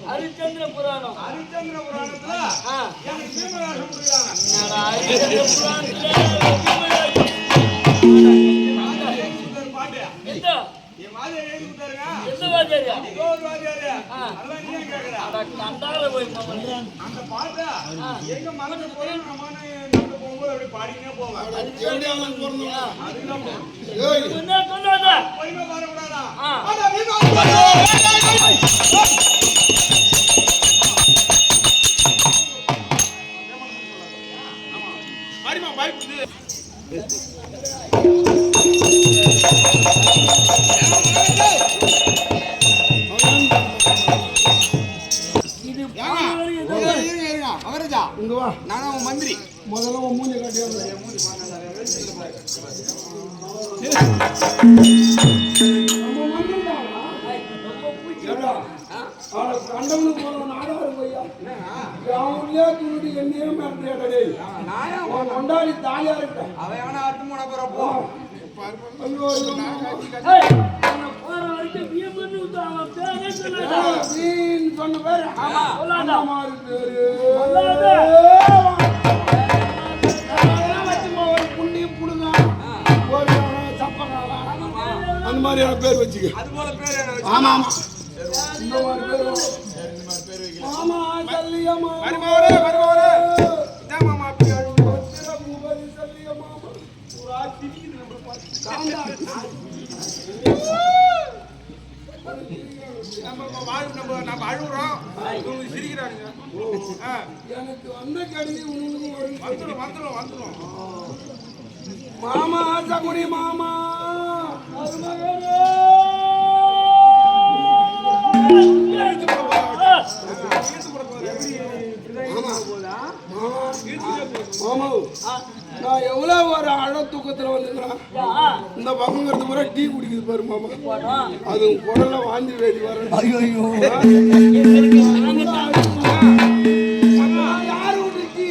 ஹரிச்சந்திர புராணம். ஹரிச்சந்திர புராணத்துல அந்த பாட்டை எங்க மகன் போகும்போது அப்படி பாடினே போவேன். நான் மந்திரி முதல்ல மூஞ்சி காட்டி கண்டவனுக்கு கொண்டாடி தாலியா இருக்கேன். அவன் அட்டு மூண போறப்போ சொன்ன பேரு புண்ணியம் புடுங்க ஒரு சப்பனாலா அந்த மாதிரியான பேர் வச்சுக்க. அது போல பேர் ஆமா ஆமா இந்த மாதிரி பேர் ஆமா சல்லியம்மா வருமாவரே வருமாவரே இதான் மாமா அப்படி மூபரி சல்லியம்மா ஒரு ஆத்திக்கு நம்ம பாத்து காண்டா நம்ம அழுகுறோம் இவங்க சிரிக்கிறாங்க. எனக்கு வந்த கடிதி வந்துடும் வந்துடும் வந்துடும் மாமா ஆசைக்குடி மாமா நான் எவ்வளவு ஒரு அழ தூக்கத்துல வந்துக்கிறேன். இந்த பக்கங்கிறது பூரா டீ குடிக்குது பாரு மாமா. அது குடல வாந்தி வேதி வர. ஐயோ யாரு விட்டுச்சு?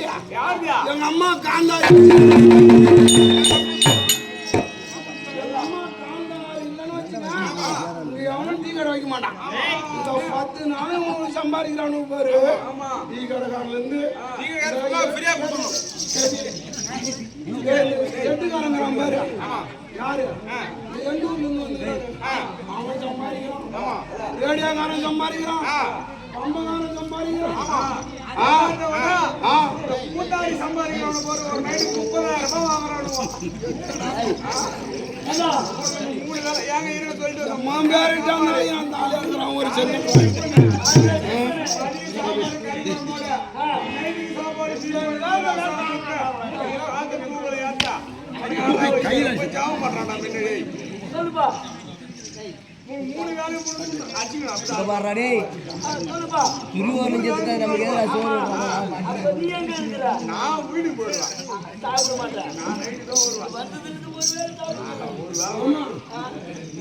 எங்க அம்மா காந்தா வைக்க மாட்டான். 10 நாளும் சம்பாதிக்கிறானு பாரு. டீ கடைக்காரன்ல இருந்து எட்டுக்காரங்கிறான் பாரு. யாரு எந்த ஊர்ல இருந்து வந்துக்கிறாரு அவன் சம்பாதிக்கிறான். ரேடியோக்காரன் சம்பாதிக்கிறான். பம்பகாரன் சம்பாதிக்கிறான். கூட்டாளி சம்பாதிக்கிறான் போற ஒரு நைட்டு 30,000 ரூபாய் வாங்குறான். மாம்பியாரிட்டாங்க அந்த ஆளு இருக்கிறான் ஒரு சென்னை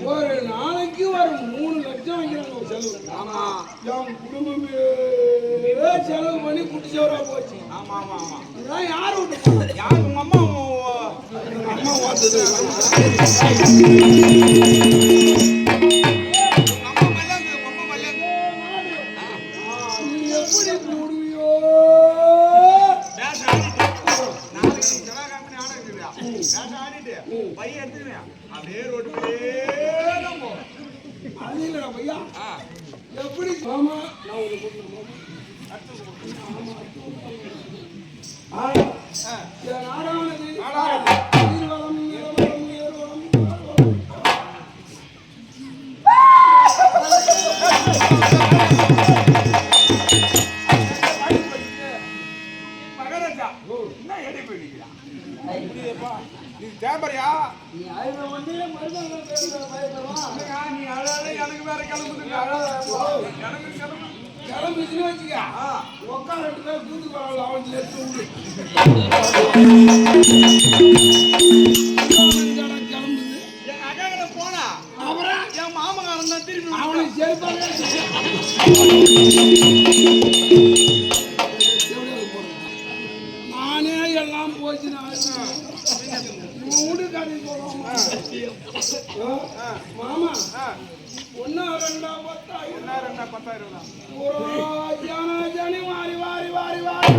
ஒரு நாளைக்கு ஒரு 3 லட்சம் வைக்கிறாங்க செலவு. ஆமா என் குடும்பமே செலவு பண்ணி குட்டிச்சவரா போச்சு. ஆமா ஆமா ஆமா இதெல்லாம் யாரு விட்டு யாரு உங்க அம்மா அம்மா பார்த்தது எப்படி மாமா நான் மகராஜா என்ன எடை போயிடுறா நீ தேம்பறியா நீ அழுத ஒண்ணே மருமகன் பேசுற பயப்படுவா நீ அழாத எனக்கு வேற கிளம்புதுங்க எனக்கு கிளம்பிச்சு வச்சுக்க உட்கார 2 பேர் கூத்து போறாங்க அவன் எடுத்து விடு கிளம்புது என் அக்காகிட்ட போனா அப்புறம் என் மாமகாரன் தான் திரும்பி அவனை செருப்பாங்க நானே எல்லாம் போச்சுன்னா இவன் வீட்டு கதை போடுவான் மாமா ஒன்னா ரெண்டா 10,000 ஜனி வாரி வாரி வாரி வாரி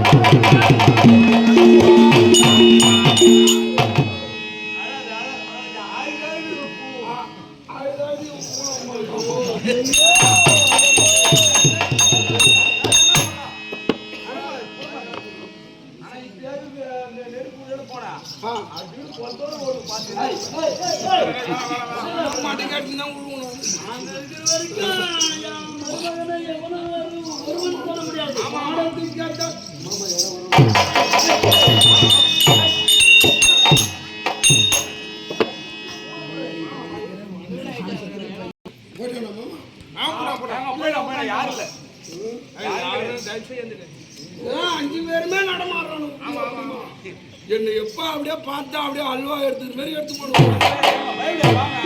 அஞ்சு பேருமே நடமாடுறானு என்ன எப்ப அப்படியே பார்த்தா அப்படியே அல்வா எடுத்துக்கிற மாதிரி எடுத்து போடுவாங்க